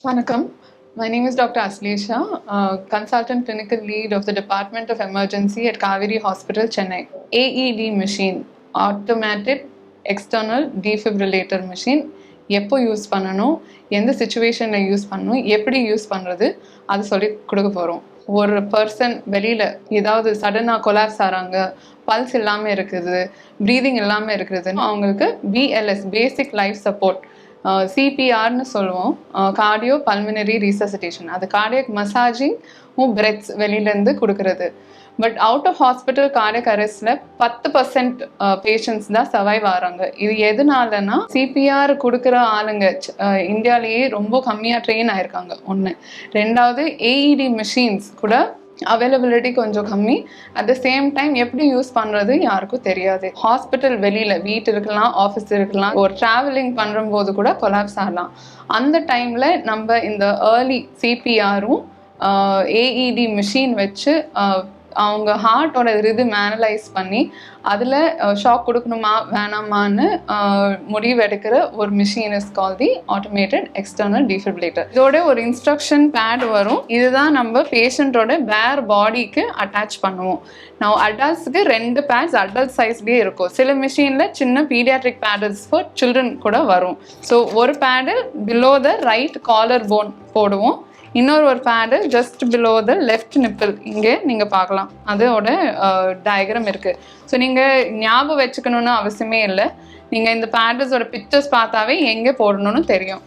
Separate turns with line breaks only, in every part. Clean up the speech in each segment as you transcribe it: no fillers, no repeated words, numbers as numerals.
Vanakkam. My name is Dr. Aslesha, Consultant Clinical Lead of the Department of Emergency at Kaveri Hospital, Chennai. AED machine, Automated External Defibrillator machine. எப்போ use பண்ணணும், எந்த சுச்சுவேஷனில் use பண்ணணும், எப்படி use பண்ணுறது, அது சொல்லி கொடுக்க போகிறோம். ஒரு பர்சன் வெளியில் ஏதாவது சடனாக கொலாப்ஸ் ஆகிறாங்க, பல்ஸ் இல்லாமல் இருக்குது, ப்ரீதிங் இல்லாமல் இருக்குதுன்னு அவங்களுக்கு BLS பேசிக் லைஃப் சப்போர்ட் சிபிஆர்னு சொல்லுவோம், கார்டியோ பல்மினரி ரீசசிட்டேஷன். அது கார்டியக் மசாஜிங் பிரெத்ஸ் வெளியிலேருந்து கொடுக்கறது. But out of hospital cardiac அரெஸ்டில் 10% பேஷண்ட்ஸ் தான் சர்வைவ் ஆகிறாங்க. இது எதனாலனா சிபிஆர் கொடுக்குற ஆளுங்க இந்தியாவிலேயே ரொம்ப கம்மியாக ட்ரெயின் ஆயிருக்காங்க. ஒன்று. ரெண்டாவது, ஏஇடி மிஷின்ஸ் கூட அவைலபிலிட்டி கொஞ்சம் கம்மி. அட் த சேம் டைம் எப்படி யூஸ் பண்ணுறது யாருக்கும் தெரியாது. ஹாஸ்பிட்டல் வெளியில், வீட்டு இருக்கலாம், ஆஃபீஸ் இருக்கலாம், ஒரு ட்ராவலிங் பண்ணும்போது கூட கொலாப்ஸ் ஆகலாம். அந்த டைமில் நம்ம இந்த ஏர்லி சிபிஆரும் ஏஇடி மிஷின் வச்சு அவங்க ஹார்ட்டோட ரிதம் அனலைஸ் பண்ணி அதில் ஷாக் கொடுக்கணுமா வேணாமான்னு முடிவெடுக்கிற ஒரு machine is call the automated external defibrillator. இதோட ஒரு இன்ஸ்ட்ரக்ஷன் பேட் வரும். இதுதான் நம்ம பேஷண்ட்டோட பேர் பாடிக்கு அட்டாச் பண்ணுவோம். நான் அடல்ட்ஸுக்கு 2 பேட்ஸ் அடல்ட் சைஸ்லேயே இருக்கும். சில மிஷினில் சின்ன பீடியாட்ரிக் பேடல்ஸ் ஃபார் சில்ட்ரன் கூட வரும். ஸோ ஒரு பேடில் below the right collar bone போடுவோம். இன்னொரு pad just below the left nipple, இங்கே நீங்கள் பார்க்கலாம், அதோட டயக்ராம் இருக்குது. ஸோ நீங்கள் ஞாபகம் வச்சுக்கணுன்னு அவசியமே இல்லை. நீங்கள் இந்த பேடல்ஸோட பிக்சர்ஸ் பார்த்தாவே எங்கே போடணும்னு தெரியும்.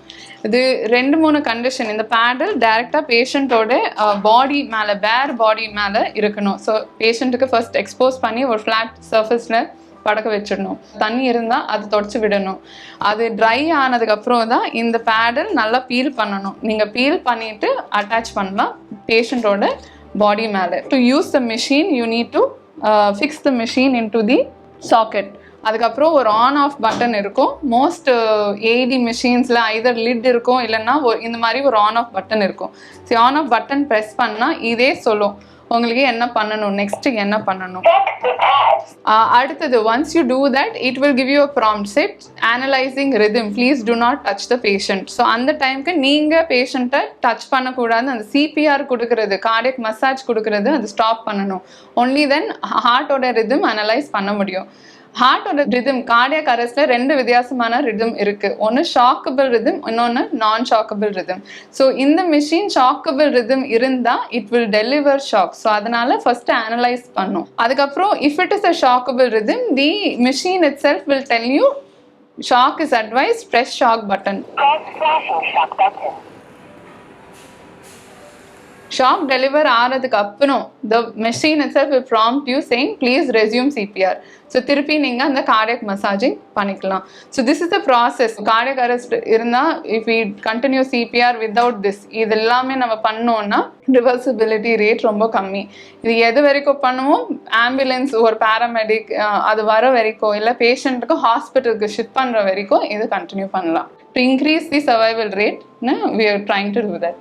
இது 2-3 கண்டிஷன். இந்த பேடல் டைரெக்டாக பேஷண்ட்டோட பாடி மேலே, பேர் பாடி மேலே இருக்கணும். ஸோ பேஷண்ட்டுக்கு ஃபர்ஸ்ட் எக்ஸ்போஸ் பண்ணி ஒரு ஃப்ளாட் சர்ஃபேஸில் படக்க வச்சிடணும். தண்ணி இருந்தால் அது தொடச்சி விடணும். அது ட்ரை ஆனதுக்கப்புறம் தான் இந்த பேடல் நல்லா பீல் பண்ணணும். நீங்கள் பீல் பண்ணிவிட்டு அட்டாச் பண்ணலாம் பேஷண்ட்டோட பாடி மேலே. To use the machine you need to fix the machine in to the socket. அதுக்கப்புறம் ஒரு ஆன் ஆஃப் பட்டன் இருக்கும். மோஸ்ட் ஏடி மிஷின்ஸில் ஐதர் லிட் இருக்கும், இல்லைன்னா இந்த மாதிரி ஒரு ஆன் ஆஃப் பட்டன் இருக்கும். So on off button press பண்ணால் இதே சொல்லும் உங்களுக்கு என்ன பண்ணணும், நெக்ஸ்ட் என்ன பண்ணணும். அடுத்தது, once you do that it will give you a prompt set analysing rhythm, please to not touch the patient. So அந்த டைமுக்கு நீங்கள் பேஷண்ட்டை டச் பண்ணக்கூடாது. அந்த சிபிஆர் கொடுக்கறது, கார்டியக் மசாஜ் கொடுக்கறது, அது ஸ்டாப் பண்ணணும். ஒன்லி தென் ஹார்ட்டோட ரிதம் அனலைஸ் பண்ண முடியும். ஹார்ட்டோட ரிதம் கார்டியக் அரெஸ்ட்ல 2 வித்தியாசமான ரிதம் இருக்கு. ஒன்று ஷாக்கபிள் ரிதம், இன்னொன்று நான் ஷாக்கபிள் ரிதம். ஸோ இந்த மிஷின் ஷாக்கபிள் ரிதம் இருந்தால் it will deliver shock. So அதனால ஃபர்ஸ்ட் அனலைஸ் பண்ணும். அதுக்கப்புறம் if it is a shockable rhythm, the machine itself will tell you shock is advise, press shock button. Shock deliver ஆகிறதுக்கு அப்புறம் the machine itself will prompt you saying please resume CPR. So திருப்பி நீங்கள் அந்த cardiac massaging பண்ணிக்கலாம். So this is the process. Cardiac arrest இருந்தால் if we continue CPR without this, இது எல்லாமே நம்ம பண்ணோன்னா ரிவர்சிபிலிட்டி ரேட் ரொம்ப கம்மி. இது எது வரைக்கும் பண்ணுவோம், ஆம்புலன்ஸ் ஒரு பேராமெடிக் அது வர வரைக்கும், இல்லை பேஷண்ட்டுக்கு ஹாஸ்பிட்டலுக்கு ஷிஃப்ட் பண்ணுற வரைக்கும் இது கண்டினியூ பண்ணலாம். To increase the survival rate we are trying to do that.